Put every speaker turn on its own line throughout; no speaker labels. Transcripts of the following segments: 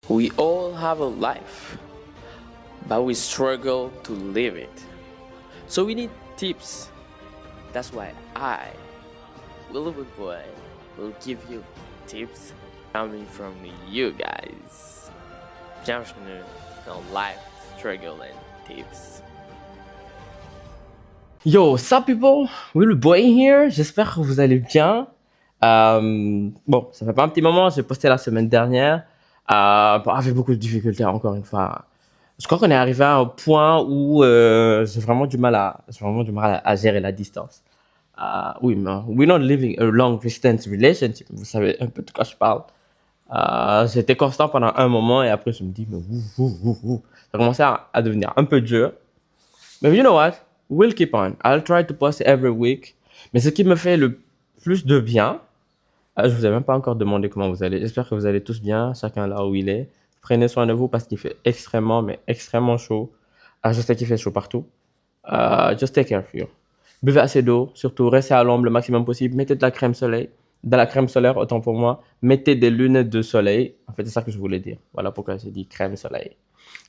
We all have a life, but we struggle to live it. So we need tips. That's why I, Willow Boy, will give you tips coming from you guys. Bienvenue dans Life Struggle and Tips.
Yo, sup people? Will Boy here. J'espère que vous allez bien. Bon, ça fait pas un petit moment, j'ai posté la semaine dernière. Avec beaucoup de difficultés, encore une fois. Je crois qu'on est arrivé à un point où j'ai vraiment du mal à gérer la distance. Oui, mais we're not living a long distance relationship. Vous savez un peu de quoi je parle. J'étais constant pendant un moment et après je me dis, mais ça commençait à devenir un peu dur. Mais you know what? We'll keep on. I'll try to post every week. Mais ce qui me fait le plus de bien, je vous ai même pas encore demandé comment vous allez. J'espère que vous allez tous bien, chacun là où il est. Prenez soin de vous parce qu'il fait extrêmement, mais extrêmement chaud. Je sais qu'il fait chaud partout. Just take care of you. Buvez assez d'eau, surtout restez à l'ombre le maximum possible. Mettez de la crème soleil. De la crème solaire, autant pour moi. Mettez des lunettes de soleil. En fait, c'est ça que je voulais dire. Voilà pourquoi j'ai dit crème soleil.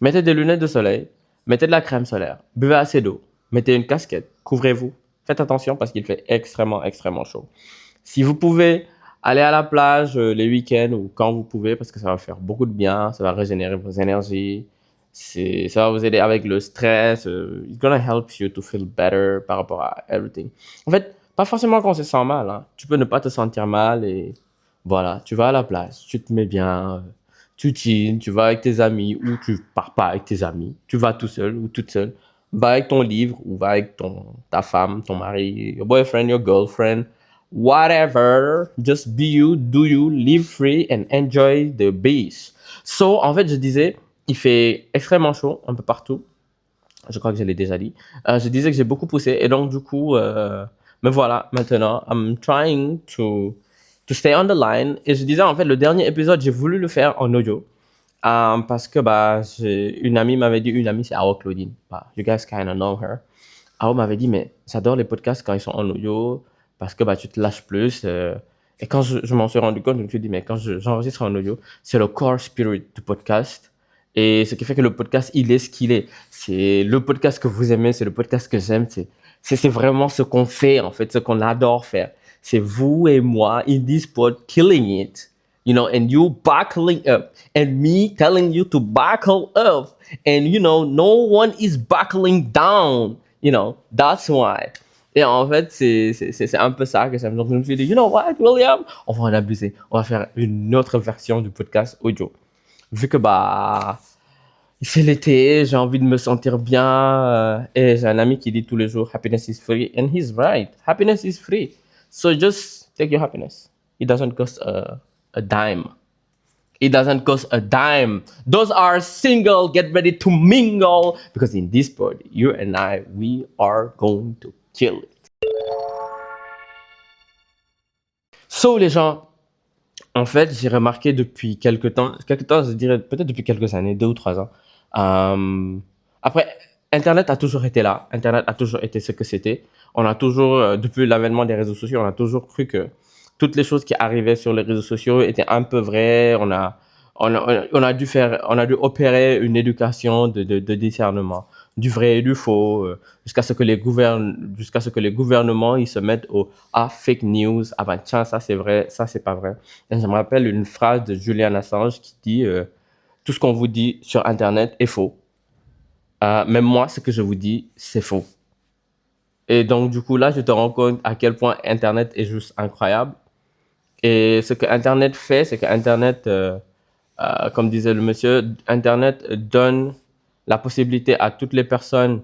Mettez des lunettes de soleil. Mettez de la crème solaire. Buvez assez d'eau. Mettez une casquette. Couvrez-vous. Faites attention parce qu'il fait extrêmement, extrêmement chaud. Si vous pouvez, allez à la plage les week-ends ou quand vous pouvez parce que ça va faire beaucoup de bien. Ça va régénérer vos énergies. Ça va vous aider avec le stress. It's gonna help you to feel better par rapport à everything. En fait, pas forcément quand on se sent mal. Hein. Tu peux ne pas te sentir mal et voilà, tu vas à la plage, tu te mets bien, tu chilles, tu vas avec tes amis ou tu pars pas avec tes amis. Tu vas tout seul ou toute seule. Va avec ton livre ou va avec ta femme, ton mari, your boyfriend, your girlfriend, whatever. Just be you, do you, live free and enjoy the beach. So, en fait, je disais, il fait extrêmement chaud un peu partout. Je crois que je l'ai déjà dit. Je disais que j'ai beaucoup poussé et donc du coup, me voilà maintenant. I'm trying to stay on the line. Et je disais en fait, le dernier épisode, j'ai voulu le faire en audio. Parce que une amie m'avait dit, une amie c'est Awa Claudine. You guys kind of know her. Awa m'avait dit, mais j'adore les podcasts quand ils sont en audio parce que tu te lâches plus. Et quand je m'en suis rendu compte, je me suis dit, mais quand j'enregistre en audio, c'est le core spirit du podcast. Et ce qui fait que le podcast, il est ce qu'il est. C'est le podcast que vous aimez, c'est le podcast que j'aime. C'est vraiment ce qu'on fait, en fait, ce qu'on adore faire. C'est vous et moi in this pod killing it. You know, and you buckling up. And me telling you to buckle up. And, you know, no one is buckling down. You know, that's why. Et en fait, c'est un peu ça que j'aime. Donc, je me suis dit, you know what, William? On va en abuser. On va faire une autre version du podcast audio. Vu que, c'est l'été, j'ai envie de me sentir bien. Et j'ai un ami qui dit tous les jours, happiness is free. And he's right. Happiness is free. So just take your happiness. It doesn't cost a dime. It doesn't cost a dime. Those are single, get ready to mingle. Because in this pod, you and I, we are going to kill it. So les gens, en fait, j'ai remarqué depuis quelques temps, je dirais peut-être depuis quelques années, 2 ou 3 ans. Après, Internet a toujours été là. Internet a toujours été ce que c'était. On a toujours, depuis l'avènement des réseaux sociaux, on a toujours cru que toutes les choses qui arrivaient sur les réseaux sociaux étaient un peu vraies. On a dû opérer une éducation de discernement du vrai et du faux, jusqu'à ce que les gouvernements ils se mettent au fake news. Tiens, ça c'est vrai, ça c'est pas vrai. Et je me rappelle une phrase de Julian Assange qui dit tout ce qu'on vous dit sur Internet est faux. Même moi, ce que je vous dis, c'est faux. Et donc, du coup, là, je te rends compte à quel point Internet est juste incroyable. Et ce que Internet fait, c'est que Internet, comme disait le monsieur, Internet donne la possibilité à toutes les personnes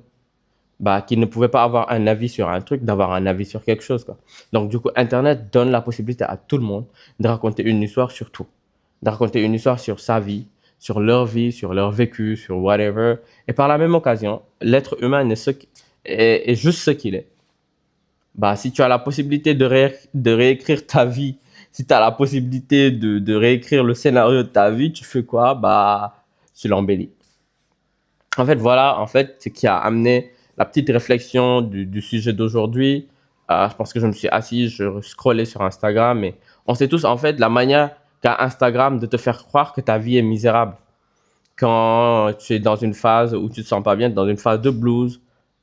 qui ne pouvaient pas avoir un avis sur un truc, d'avoir un avis sur quelque chose, quoi. Donc, du coup, Internet donne la possibilité à tout le monde de raconter une histoire sur tout. De raconter une histoire sur sa vie, sur leur vécu, sur whatever. Et par la même occasion, l'être humain est juste ce qu'il est. Si tu as la possibilité de réécrire ta vie, si tu as la possibilité de réécrire le scénario de ta vie, tu fais quoi? Tu l'embellis. En fait, voilà, ce qui a amené la petite réflexion du sujet d'aujourd'hui. Je pense que je me suis assis, je scrollais sur Instagram et on sait tous, en fait, la manière qu'a Instagram de te faire croire que ta vie est misérable. quand tu es dans une phase où tu te sens pas bien, dans une phase de blues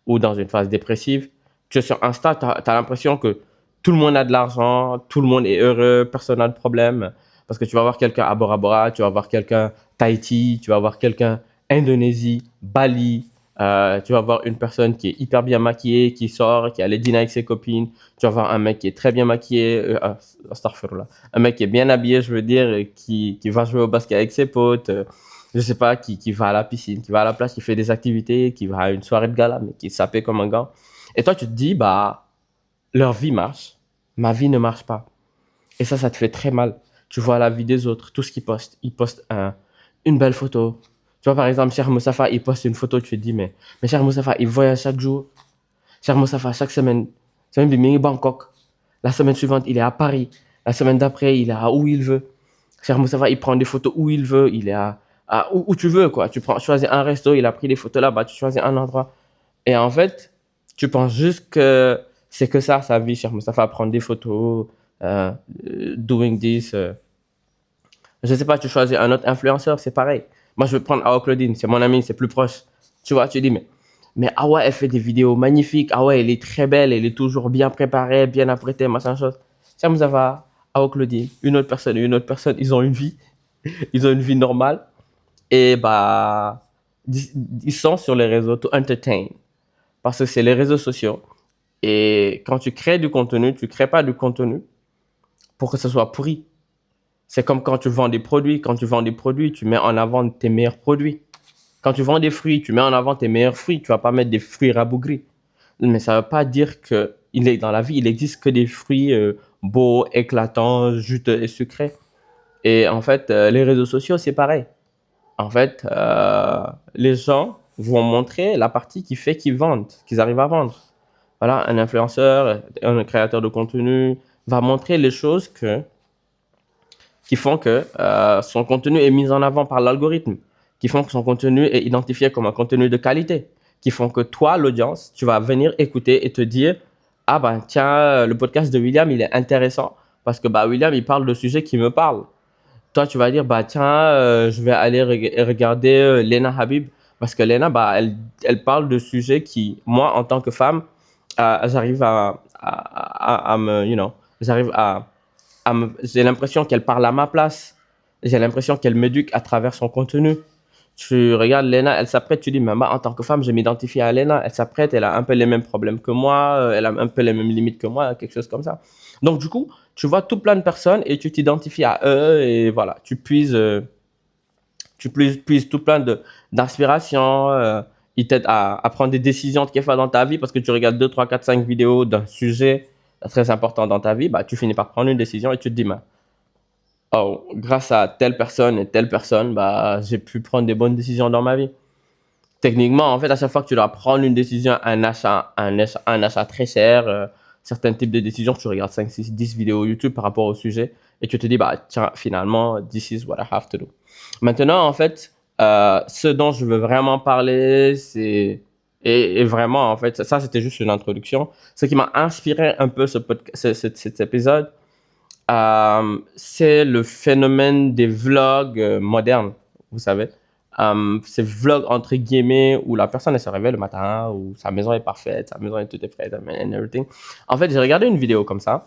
ou dans une phase dépressive, tu es sur Insta, tu as l'impression que tout le monde a de l'argent, tout le monde est heureux, personne n'a de problème. Parce que tu vas voir quelqu'un à Bora Bora, tu vas voir quelqu'un Tahiti, tu vas voir quelqu'un Indonésie, Bali, tu vas voir une personne qui est hyper bien maquillée, qui sort, qui a les dîner avec ses copines. Tu vas voir un mec qui est très bien maquillé, astaghfirullah. Un mec qui est bien habillé, je veux dire, et qui va jouer au basket avec ses potes. Je sais pas, qui va à la piscine, qui va à la plage, qui fait des activités, qui va à une soirée de gala, mais qui est sapé comme un gars. Et toi, tu te dis, bah, leur vie marche, ma vie ne marche pas. Et ça te fait très mal. Tu vois la vie des autres, tout ce qu'ils postent. Ils postent une belle photo. Tu vois, par exemple, Cheikh Moussafa, il poste une photo, tu te dis, mais Cheikh Moussafa, il voyage chaque jour. Cheikh Moussafa, chaque semaine, semaine il est à Bangkok. La semaine suivante, il est à Paris. La semaine d'après, il est à où il veut. Cheikh Moussafa, il prend des photos où il veut. Il est où tu veux, quoi. Tu choisis un resto, il a pris des photos là-bas, tu choisis un endroit. Et en fait, tu penses juste que c'est que ça, sa vie, Cheikh Moussafa, prendre des photos, doing this. Je sais pas, tu choisis un autre influenceur, c'est pareil. Moi, je vais prendre Awa Claudine, c'est mon amie, c'est plus proche. Tu vois, tu dis, mais Awa, elle fait des vidéos magnifiques. Awa, elle est très belle, elle est toujours bien préparée, bien apprêtée, machin chose. Cheikh Moussafa, Awa Claudine, une autre personne, ils ont une vie. Ils ont une vie normale. Et bah, ils sont sur les réseaux to entertain. Parce que c'est les réseaux sociaux. Et quand tu crées du contenu, tu crées pas du contenu pour que ce soit pourri. C'est comme quand tu vends des produits. Quand tu vends des produits, tu mets en avant tes meilleurs produits. Quand tu vends des fruits, tu mets en avant tes meilleurs fruits. Tu vas pas mettre des fruits rabougris. Mais ça veut pas dire que dans la vie, il existe que des fruits beaux, éclatants, juteux et sucrés. Et en fait, les réseaux sociaux, c'est pareil. En fait, les gens vont montrer la partie qui fait qu'ils vendent, qu'ils arrivent à vendre. Voilà, un influenceur, un créateur de contenu va montrer les choses qui font que son contenu est mis en avant par l'algorithme, qui font que son contenu est identifié comme un contenu de qualité, qui font que toi, l'audience, tu vas venir écouter et te dire, ah ben tiens, le podcast de William, il est intéressant parce que bah, William, il parle de sujets qui me parlent. Toi, tu vas dire, bah tiens, je vais aller regarder Lena Habib parce que Lena, bah, elle parle de sujets qui, moi, en tant que femme, j'arrive à me, j'arrive j'ai l'impression qu'elle parle à ma place. J'ai l'impression qu'elle m'éduque à travers son contenu. Tu regardes Lena, elle s'apprête, tu dis, mais moi, en tant que femme, je m'identifie à Lena. Elle s'apprête, elle a un peu les mêmes problèmes que moi, elle a un peu les mêmes limites que moi, quelque chose comme ça. Donc, du coup, tu vois tout plein de personnes et tu t'identifies à eux et voilà, tu puises tout plein d'inspiration. Ils t'aident à prendre des décisions quelquefois dans ta vie parce que tu regardes 2, 3, 4, 5 vidéos d'un sujet très important dans ta vie, bah, tu finis par prendre une décision et tu te dis, oh, grâce à telle personne et telle personne, bah, j'ai pu prendre des bonnes décisions dans ma vie. Techniquement, en fait, à chaque fois que tu dois prendre une décision, un achat très cher, certains types de décisions, tu regardes 5, 6, 10 vidéos YouTube par rapport au sujet et tu te dis, bah, tiens, finalement, this is what I have to do. Maintenant, en fait, ce dont je veux vraiment parler, et vraiment, en fait, ça, c'était juste une introduction. Ce qui m'a inspiré un peu cet épisode, c'est le phénomène des vlogs modernes, vous savez. Ces vlogs entre guillemets où la personne elle se réveille le matin, où sa maison est parfaite, sa maison est toute prête, and everything. En fait, j'ai regardé une vidéo comme ça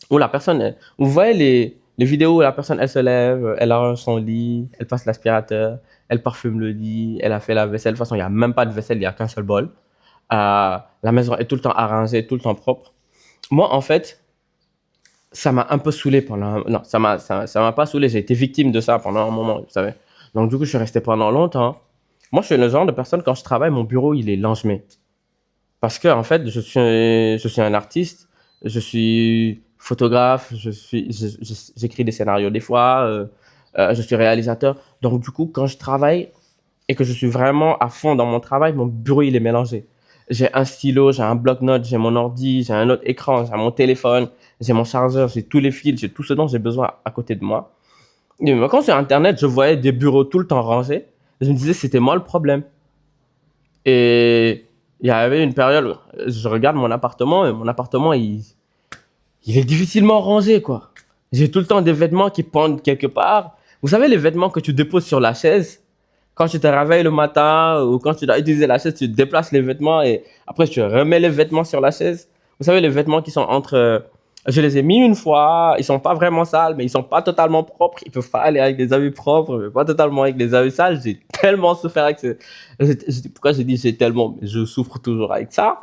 où la personne, vous voyez les vidéos où la personne elle se lève, elle arrange son lit, elle passe l'aspirateur, elle parfume le lit, elle a fait la vaisselle. De toute façon, il n'y a même pas de vaisselle, il n'y a qu'un seul bol. La maison est tout le temps arrangée, tout le temps propre. Moi, en fait, ça m'a un peu saoulé pendant. Non, ça m'a pas saoulé. J'ai été victime de ça pendant un moment, vous savez. Donc, du coup, je suis resté pendant longtemps. Moi, je suis le genre de personne, quand je travaille, mon bureau, il est langé. Parce que, en fait, je suis un artiste, je suis photographe, j'écris des scénarios des fois, je suis réalisateur. Donc, du coup, quand je travaille et que je suis vraiment à fond dans mon travail, mon bureau, il est mélangé. J'ai un stylo, j'ai un bloc-notes, j'ai mon ordi, j'ai un autre écran, j'ai mon téléphone, j'ai mon chargeur, j'ai tous les fils, j'ai tout ce dont j'ai besoin à côté de moi. Et quand sur Internet, je voyais des bureaux tout le temps rangés, je me disais c'était moi le problème. Et il y avait une période où je regarde mon appartement et mon appartement, il est difficilement rangé, quoi. J'ai tout le temps des vêtements qui pendent quelque part. Vous savez, les vêtements que tu déposes sur la chaise, quand tu te réveilles le matin ou quand tu dois utiliser la chaise, tu déplaces les vêtements et après tu remets les vêtements sur la chaise. Vous savez, les vêtements qui sont entre. Je les ai mis une fois, ils sont pas vraiment sales, mais ils sont pas totalement propres. Ils peuvent pas aller avec des habits propres, mais pas totalement avec des habits sales. J'ai tellement souffert avec ce. Pourquoi j'ai dit j'ai tellement, je souffre toujours avec ça.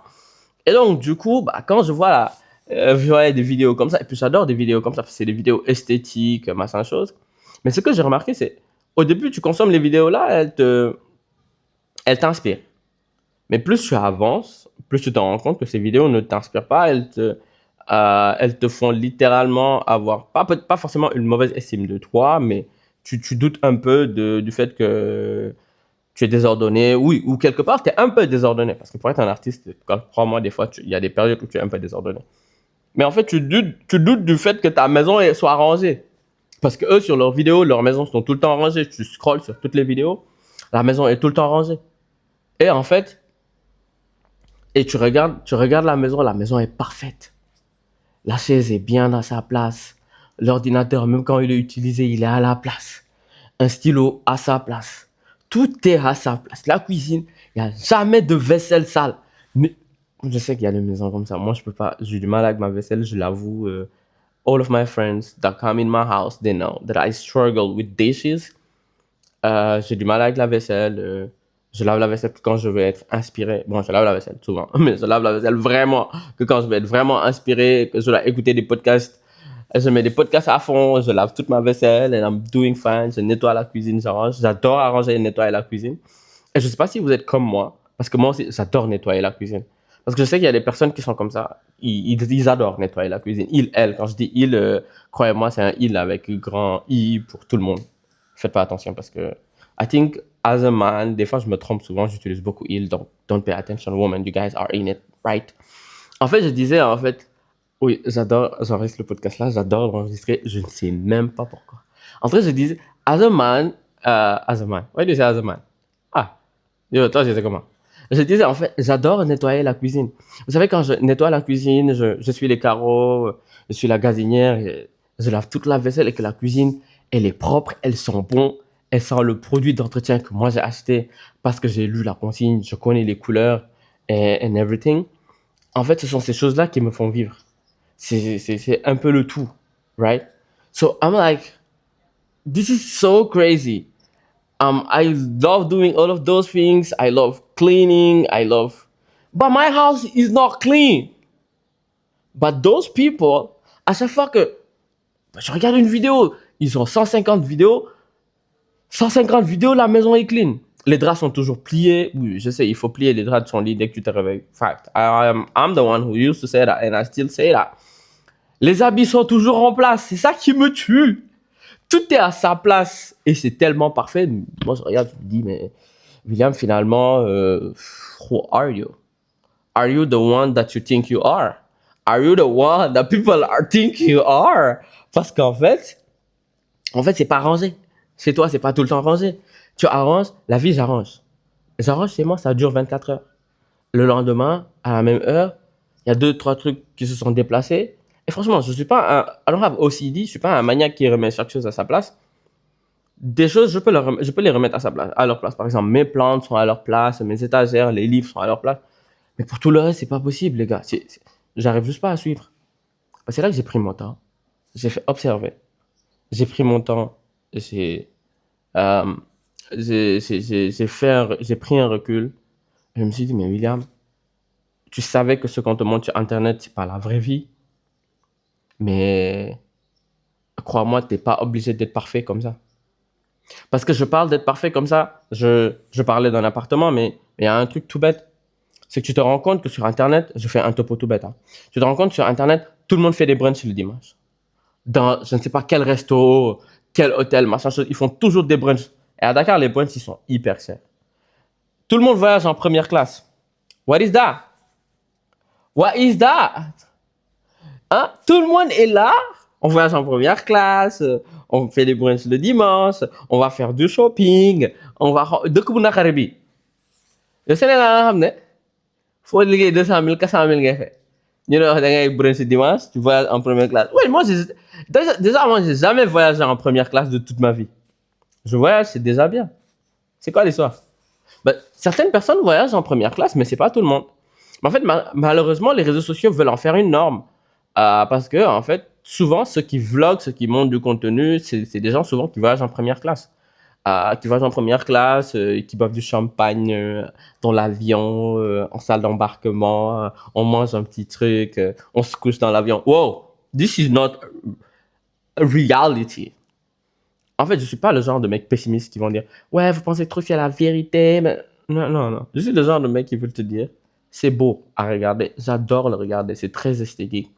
Et donc, du coup, bah, quand je voyais des vidéos comme ça, et puis j'adore des vidéos comme ça, parce que c'est des vidéos esthétiques, machin chose. Mais ce que j'ai remarqué, c'est, au début, tu consommes les vidéos là, elles t'inspirent. Mais plus tu avances, plus tu te rends compte que ces vidéos ne t'inspirent pas, elles te font littéralement avoir, pas forcément une mauvaise estime de toi, mais tu doutes un peu du fait que tu es désordonné, oui, ou quelque part, tu es un peu désordonné. Parce que pour être un artiste, crois-moi, des fois, il y a des périodes où tu es un peu désordonné. Mais en fait, tu doutes du fait que ta maison soit rangée. Parce que eux, sur leurs vidéos, leurs maisons sont tout le temps rangées. Tu scrolles sur toutes les vidéos, la maison est tout le temps rangée. Et en fait, tu regardes la maison est parfaite. La chaise est bien à sa place. L'ordinateur, même quand il est utilisé, il est à la place. Un stylo à sa place. Tout est à sa place. La cuisine, il n'y a jamais de vaisselle sale. Mais je sais qu'il y a des maisons comme ça. Moi, je peux pas. J'ai du mal avec ma vaisselle, je l'avoue. All of my friends that come in my house, they know that I struggle with dishes. J'ai du mal avec la vaisselle. Je lave la vaisselle que quand je veux être inspiré. Bon, je lave la vaisselle souvent, mais je lave la vaisselle vraiment que quand je veux être vraiment inspiré, que je dois écouter des podcasts. Je mets des podcasts à fond, je lave toute ma vaisselle and I'm doing fine. Je nettoie la cuisine, j'arrange. J'adore arranger et nettoyer la cuisine. Et je sais pas si vous êtes comme moi, parce que moi aussi, j'adore nettoyer la cuisine. Parce que je sais qu'il y a des personnes qui sont comme ça. Ils adorent nettoyer la cuisine. Ils, elles, quand je dis ils, croyez-moi, c'est un il avec grand I pour tout le monde. Faites pas attention parce que I think as a man, des fois je me trompe souvent, j'utilise beaucoup il, donc don't pay attention, woman, you guys are in it, right? En fait, je disais, en fait, oui, j'enregistre le podcast là, j'adore l'enregistrer, je ne sais même pas pourquoi. En fait, je disais, as a man, why do you say as a man? Ah, yo, toi, je sais comment. Je disais, en fait, j'adore nettoyer la cuisine. Vous savez, quand je nettoie la cuisine, je suis les carreaux, je suis la gazinière, et je lave toute la vaisselle et que la cuisine, elle est propre, elle sent bon, elle sent le produit d'entretien que moi j'ai acheté parce que j'ai lu la consigne, je connais les couleurs and everything. En fait, ce sont ces choses-là qui me font vivre. C'est un peu le tout, right? So I'm like, this is so crazy. I love doing all of those things. I love cleaning. But my house is not clean. But those people, à chaque fois que je regarde une vidéo, ils ont 150 vidéos. 150 vidéos, la maison est clean. Les draps sont toujours pliés. Oui, je sais, il faut plier les draps de son lit dès que tu te réveilles. Fact. I'm the one who used to say that and I still say that. Les habits sont toujours en place. C'est ça qui me tue. Tout est à sa place et c'est tellement parfait. Moi, je regarde, je me dis, mais William, finalement, who are you? Are you the one that you think you are? Are you the one that people are think you are? Parce qu'en fait, c'est pas rangé. Chez toi, c'est pas tout le temps rangé. Tu arranges, la vie, j'arrange. J'arrange chez moi, ça dure 24 heures. Le lendemain, à la même heure, il y a 2-3 trucs qui se sont déplacés. Et franchement, je suis pas I don't have OCD, je suis pas un maniaque qui remet chaque chose à sa place. Des choses, je peux les remettre à leur place. Par exemple, mes plantes sont à leur place, mes étagères, les livres sont à leur place. Mais pour tout le reste, c'est pas possible, les gars. J'arrive juste pas à suivre. C'est là que j'ai pris mon temps. J'ai fait observer. J'ai pris mon temps. Euh, j'ai pris un recul. Je me suis dit, mais William, tu savais que ce qu'on te montre sur Internet, c'est pas la vraie vie. Mais crois-moi, t'es pas obligé d'être parfait comme ça. Parce que je parle d'être parfait comme ça. Je parlais d'un appartement, mais il y a un truc tout bête. C'est que tu te rends compte que sur Internet, je fais un topo tout bête. Hein. Tu te rends compte que sur Internet, tout le monde fait des brunchs le dimanche. Dans je ne sais pas quel resto, quel hôtel, machin chose, ils font toujours des brunchs. Et à Dakar, les brunchs, ils sont hyper chers. Tout le monde voyage en première classe. What is that? What is that? Hein? Tout le monde est là. On voyage en première classe. On fait des brunchs le dimanche. On va faire du shopping. On va... dëkk bu naqari bi. Le Sénégal nga xam ne faut liggéey 200 000 400 000 ngay fay. Ñu ne wax da ngay brunch dimanche, tu voyages en première classe. Oui, moi, déjà, moi, j'ai jamais voyagé en première classe de toute ma vie. Je voyage, c'est déjà bien. C'est quoi l'histoire? Ben, certaines personnes voyagent en première classe, mais c'est pas tout le monde. Mais en fait, malheureusement, les réseaux sociaux veulent en faire une norme. Parce que, en fait, souvent, ceux qui vloguent, ceux qui montent du contenu, c'est des gens souvent qui voyagent en première classe. Qui voyagent en première classe, qui boivent du champagne dans l'avion, en salle d'embarquement, on mange un petit truc, on se couche dans l'avion. Wow, this is not a reality. En fait, je suis pas le genre de mec pessimiste qui vont dire ouais, vous pensez trop que c'est la vérité, mais non, non, non. Je suis le genre de mec qui veut te dire c'est beau à regarder, j'adore le regarder, c'est très esthétique,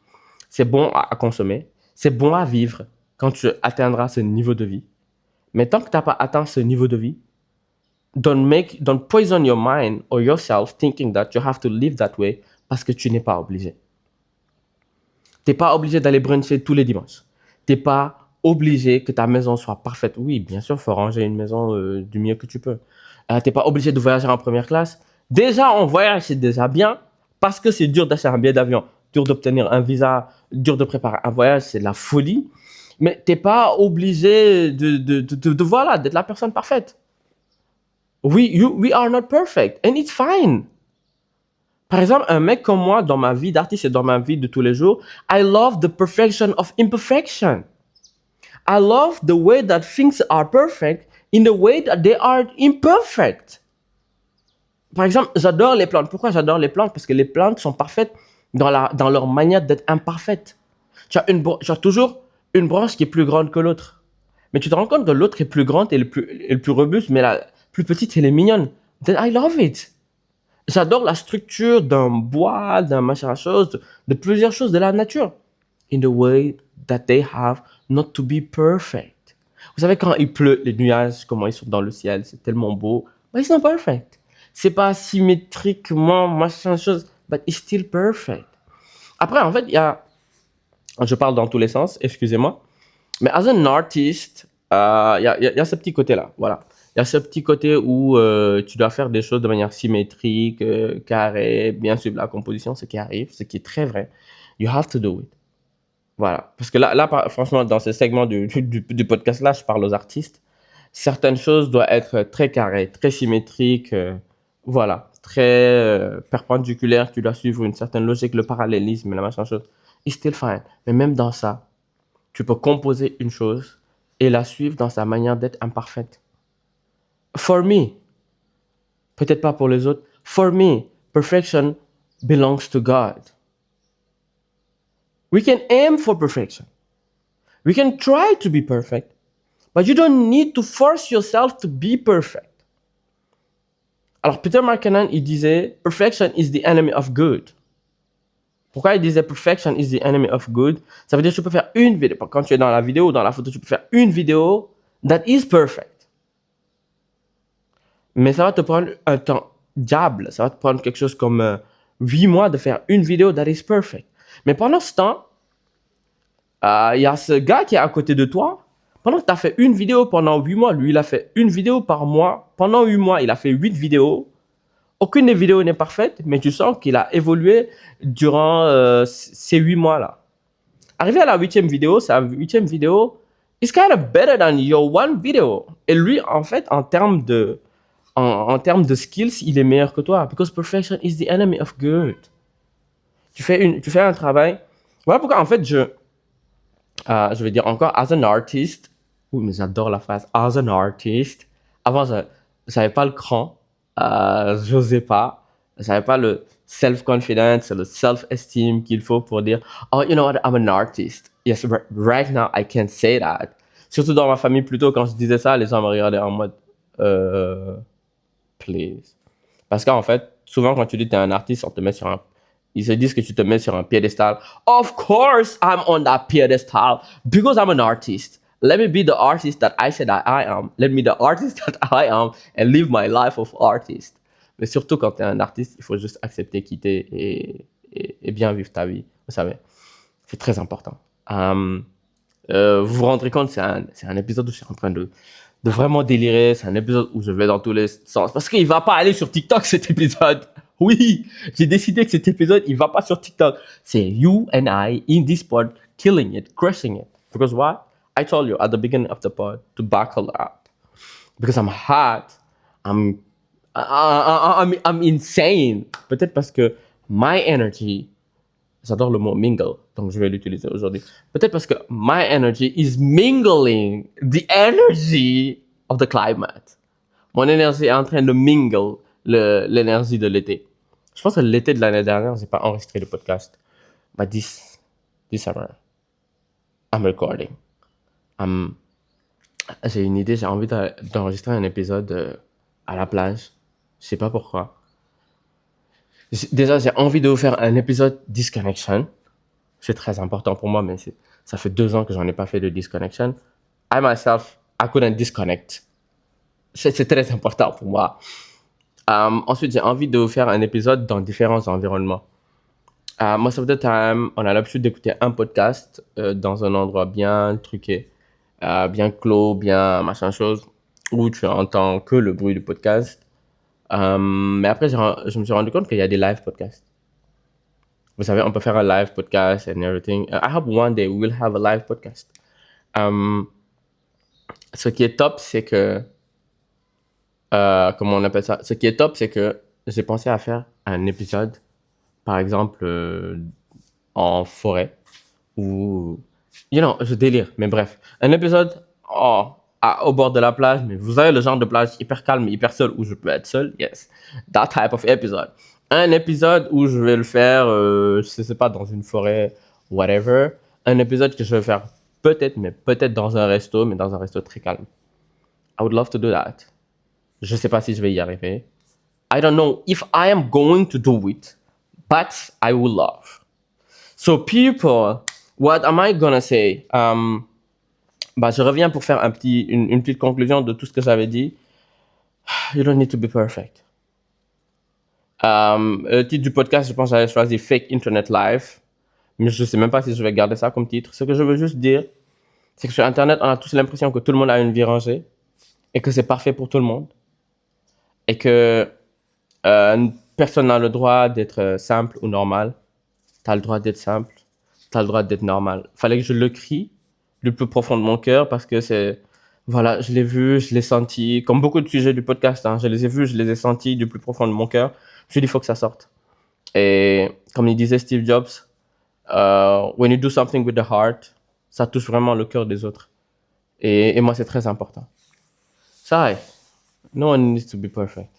c'est bon à consommer, c'est bon à vivre quand tu atteindras ce niveau de vie. Mais tant que tu n'as pas atteint ce niveau de vie, don't poison your mind or yourself thinking that you have to live that way parce que tu n'es pas obligé. Tu n'es pas obligé d'aller bruncher tous les dimanches. Tu n'es pas obligé que ta maison soit parfaite. Oui, bien sûr, il faut ranger une maison du mieux que tu peux. Tu n'es pas obligé de voyager en première classe. Déjà, en voyage, c'est déjà bien parce que c'est dur d'acheter un billet d'avion, dur d'obtenir un visa, dur de préparer un voyage, c'est de la folie. Mais tu n'es pas obligé voilà, d'être la personne parfaite. We are not perfect and it's fine. Par exemple, un mec comme moi, dans ma vie d'artiste et dans ma vie de tous les jours, I love the perfection of imperfection. I love the way that things are perfect in the way that they are imperfect. Par exemple, j'adore les plantes. Pourquoi j'adore les plantes? Parce que les plantes sont parfaites dans leur manière d'être imparfaites. Tu as toujours une branche qui est plus grande que l'autre. Mais tu te rends compte que l'autre est plus grande et le plus robuste, mais la plus petite, elle est mignonne. Then I love it. J'adore la structure d'un bois, d'un machin chose, de plusieurs choses de la nature. In the way that they have not to be perfect. Vous savez, quand il pleut, les nuages, comment ils sont dans le ciel, c'est tellement beau. But it's not perfect. C'est pas symétriquement machin chose, but it's still perfect. Après, en fait, je parle dans tous les sens, excusez-moi. Mais as an artist, il y a ce petit côté-là, voilà. Il y a ce petit côté où tu dois faire des choses de manière symétrique, carrée, bien suivre la composition, ce qui arrive, ce qui est très vrai. You have to do it. Voilà. Parce que là franchement, dans ce segment du podcast-là, je parle aux artistes. Certaines choses doivent être très carrées, très symétriques, voilà, très perpendiculaires. Tu dois suivre une certaine logique, le parallélisme, la machin chose. It's still fine. Mais même dans ça, tu peux composer une chose et la suivre dans sa manière d'être imparfaite. For me, peut-être pas pour les autres, for me, perfection belongs to God. We can aim for perfection. We can try to be perfect, but you don't need to force yourself to be perfect. Alors, Peter McKinnon, il disait, perfection is the enemy of good. Pourquoi il disait perfection is the enemy of good? Ça veut dire que tu peux faire une vidéo. Quand tu es dans la vidéo ou dans la photo, tu peux faire une vidéo that is perfect. Mais ça va te prendre un temps diable. Ça va te prendre quelque chose comme 8 mois de faire une vidéo that is perfect. Mais pendant ce temps, il y a ce gars qui est à côté de toi. Pendant que tu as fait une vidéo pendant 8 mois, lui, il a fait une vidéo par mois. Pendant 8 mois, il a fait 8 vidéos. Aucune des vidéos n'est parfaite, mais tu sens qu'il a évolué durant ces 8 mois-là. Arrivé à la 8e vidéo, sa 8e vidéo, it's kind of better than your one video. Et lui, en fait, en termes de skills, il est meilleur que toi. Because perfection is the enemy of good. Tu fais un travail. Voilà pourquoi, en fait, je vais dire encore, as an artist. Oui, mais j'adore la phrase, as an artist. Avant, je n'avais pas le cran. J'osais pas. J'avais pas le self-confidence, le self-esteem qu'il faut pour dire, oh, you know what, I'm an artist. Yes, right now, I can say that. Surtout dans ma famille, plutôt, quand je disais ça, les gens me regardaient en mode, please. Parce qu'en fait, souvent, quand tu dis que tu es un artiste, ils se disent que tu te mets sur un piédestal. Of course, I'm on that piedestal because I'm an artist. Let me be the artist that I said that I am. Let me be the artist that I am and live my life of artist. Mais surtout, quand tu es un artiste, il faut juste accepter, quitter et bien vivre ta vie. Vous savez, c'est très important. Vous vous rendrez compte, c'est un épisode où je suis en train de vraiment délirer. C'est un épisode où je vais dans tous les sens. Parce qu'il va pas aller sur TikTok, cet épisode. Oui, j'ai décidé que cet épisode, il va pas sur TikTok. C'est you and I in this pod, killing it, crushing it. Because why? I told you at the beginning of the pod to buckle up. Because I'm hot, I'm, I'm insane. Peut-être parce que my energy, j'adore le mot mingle, donc je vais l'utiliser aujourd'hui. Peut-être parce que my energy is mingling the energy of the climate. Mon énergie est en train de mingle l'énergie de l'été. Je pense que l'été de l'année dernière, j'ai pas enregistré le podcast. But this summer, I'm recording. J'ai une idée, j'ai envie d'enregistrer un épisode à la plage. Je sais pas pourquoi. Déjà, j'ai envie de vous faire un épisode disconnection. C'est très important pour moi, mais ça fait 2 ans que j'en ai pas fait de disconnection. I myself, I couldn't disconnect. C'est très important pour moi. Ensuite, j'ai envie de vous faire un épisode dans différents environnements. Most of the time, on a l'habitude d'écouter un podcast dans un endroit bien truqué, bien clos, bien machin chose, où tu entends que le bruit du podcast. Mais après, je me suis rendu compte qu'il y a des live podcasts. Vous savez, on peut faire un live podcast and everything. I hope one day we will have a live podcast. Ce qui est top, c'est que... comment on appelle ça? Ce qui est top, c'est que j'ai pensé à faire un épisode, par exemple, en forêt, ou... je délire, mais bref. Un épisode au bord de la plage, mais vous avez le genre de plage hyper calme, hyper seul, où je peux être seul, yes. That type of episode. Un épisode où je vais le faire, je sais pas, dans une forêt, whatever. Un épisode que je vais faire peut-être dans un resto, mais dans un resto très calme. I would love to do that. Je sais pas si je vais y arriver. I don't know if I am going to do it, but I will love. So people, what am I gonna say? Je reviens pour faire une petite conclusion de tout ce que j'avais dit. You don't need to be perfect. Le titre du podcast, je pense que j'avais choisi Fake Internet Life. Mais je sais même pas si je vais garder ça comme titre. Ce que je veux juste dire, c'est que sur Internet, on a tous l'impression que tout le monde a une vie rangée et que c'est parfait pour tout le monde. Et que personne n'a le droit d'être simple ou normal. T'as le droit d'être simple. T'as le droit d'être normal. Fallait que je le crie du plus profond de mon cœur parce que voilà, je l'ai vu, je l'ai senti. Comme beaucoup de sujets du podcast, je les ai vus, je les ai sentis du plus profond de mon cœur. Je me suis dit, il faut que ça sorte. Et comme il disait Steve Jobs, when you do something with the heart, ça touche vraiment le cœur des autres. Et moi, c'est très important. Sorry, no one needs to be perfect.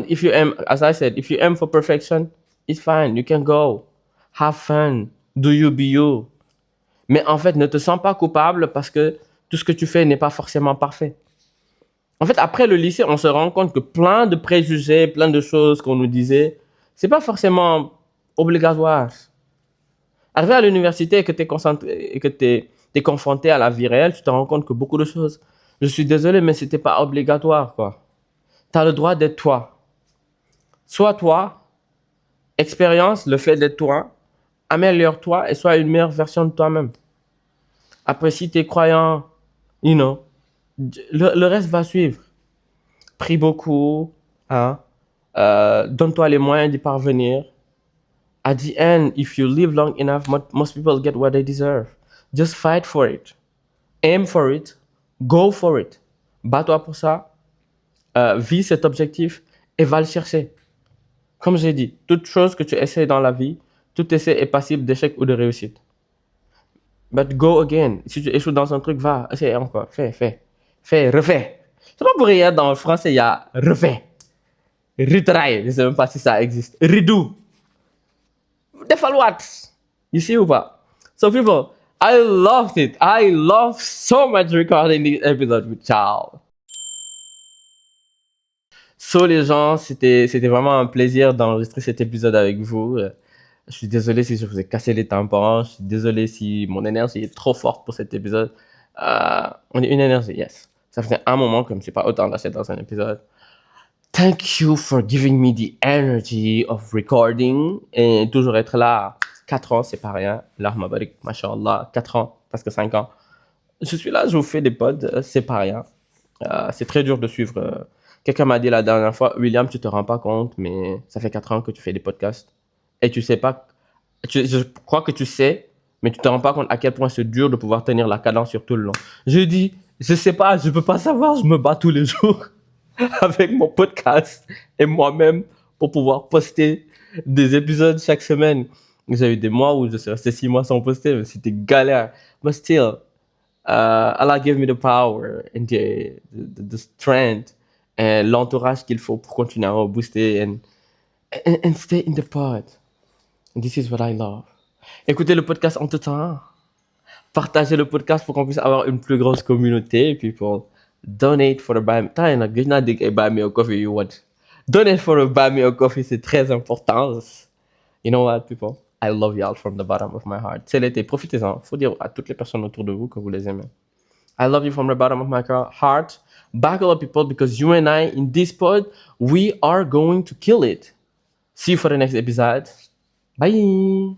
If you aim, as I said, if you aim for perfection, it's fine. You can go. Have fun. Do you be you. Mais en fait, ne te sens pas coupable parce que tout ce que tu fais n'est pas forcément parfait. En fait, après le lycée, on se rend compte que plein de préjugés, plein de choses qu'on nous disait, c'est pas forcément obligatoire. Arrivé à l'université et que t'es confronté à la vie réelle, tu te rends compte que beaucoup de choses, je suis désolé, mais c'était pas obligatoire, quoi. T'as le droit d'être toi. Sois toi, expérience le fait d'être toi, améliore-toi et sois une meilleure version de toi-même. Après, si t'es croyant, le reste va suivre. Prie beaucoup, donne-toi les moyens d'y parvenir. At the end, if you live long enough, most people get what they deserve. Just fight for it. Aim for it. Go for it. Bats-toi pour ça. Vis cet objectif et va le chercher. Comme j'ai dit, toute chose que tu essaies dans la vie, tout essai est passible d'échec ou de réussite. But go again. Si tu échoues dans un truc, va, essaye encore. Fais, refais. C'est pas pour rien, dans le français, il y a refais. Retry. Je sais même pas si ça existe. Redo. Defalwat. You see ou pas? So people, I loved it. I love so much recording this episode with y'all. So les gens, c'était vraiment un plaisir d'enregistrer cet épisode avec vous. Je suis désolé si je vous ai cassé les tympans. Je suis désolé si mon énergie est trop forte pour cet épisode. On est une énergie, yes. Ça faisait un moment que je ne me suis pas autant lâché dans un épisode. Thank you for giving me the energy of recording. Et toujours être là. 4 ans, c'est pas rien. Là, mashallah, 4 ans, presque 5 ans. Je suis là, je vous fais des pods, c'est pas rien. C'est très dur de suivre. Quelqu'un m'a dit la dernière fois, William, tu te rends pas compte, mais ça fait 4 ans que tu fais des podcasts. Et tu sais pas, je crois que tu sais, mais tu te rends pas compte à quel point c'est dur de pouvoir tenir la cadence sur tout le long. Je dis, je sais pas, je peux pas savoir, je me bats tous les jours. avec mon podcast et moi-même pour pouvoir poster des épisodes chaque semaine. J'ai eu des mois où je suis resté 6 mois sans poster, mais c'était galère. But still, Allah gave me the power and the strength et l'entourage qu'il faut pour continuer à booster and stay in the pod. And this is what I love. Écoutez le podcast en tout temps. Partagez le podcast pour qu'on puisse avoir une plus grosse communauté. People, donate for the buy. Putain, il y en a gëj naa dégg ay buy me a coffee you watch. Donate for the buy me a coffee, c'est très important. You know what, people? I love y'all from the bottom of my heart. C'est l'été, profitez-en. Faut dire à toutes les personnes autour de vous que vous les aimez. I love you from the bottom of my heart. Buckle up, people, because you and I, in this pod, we are going to kill it. See you for the next episode. Bye.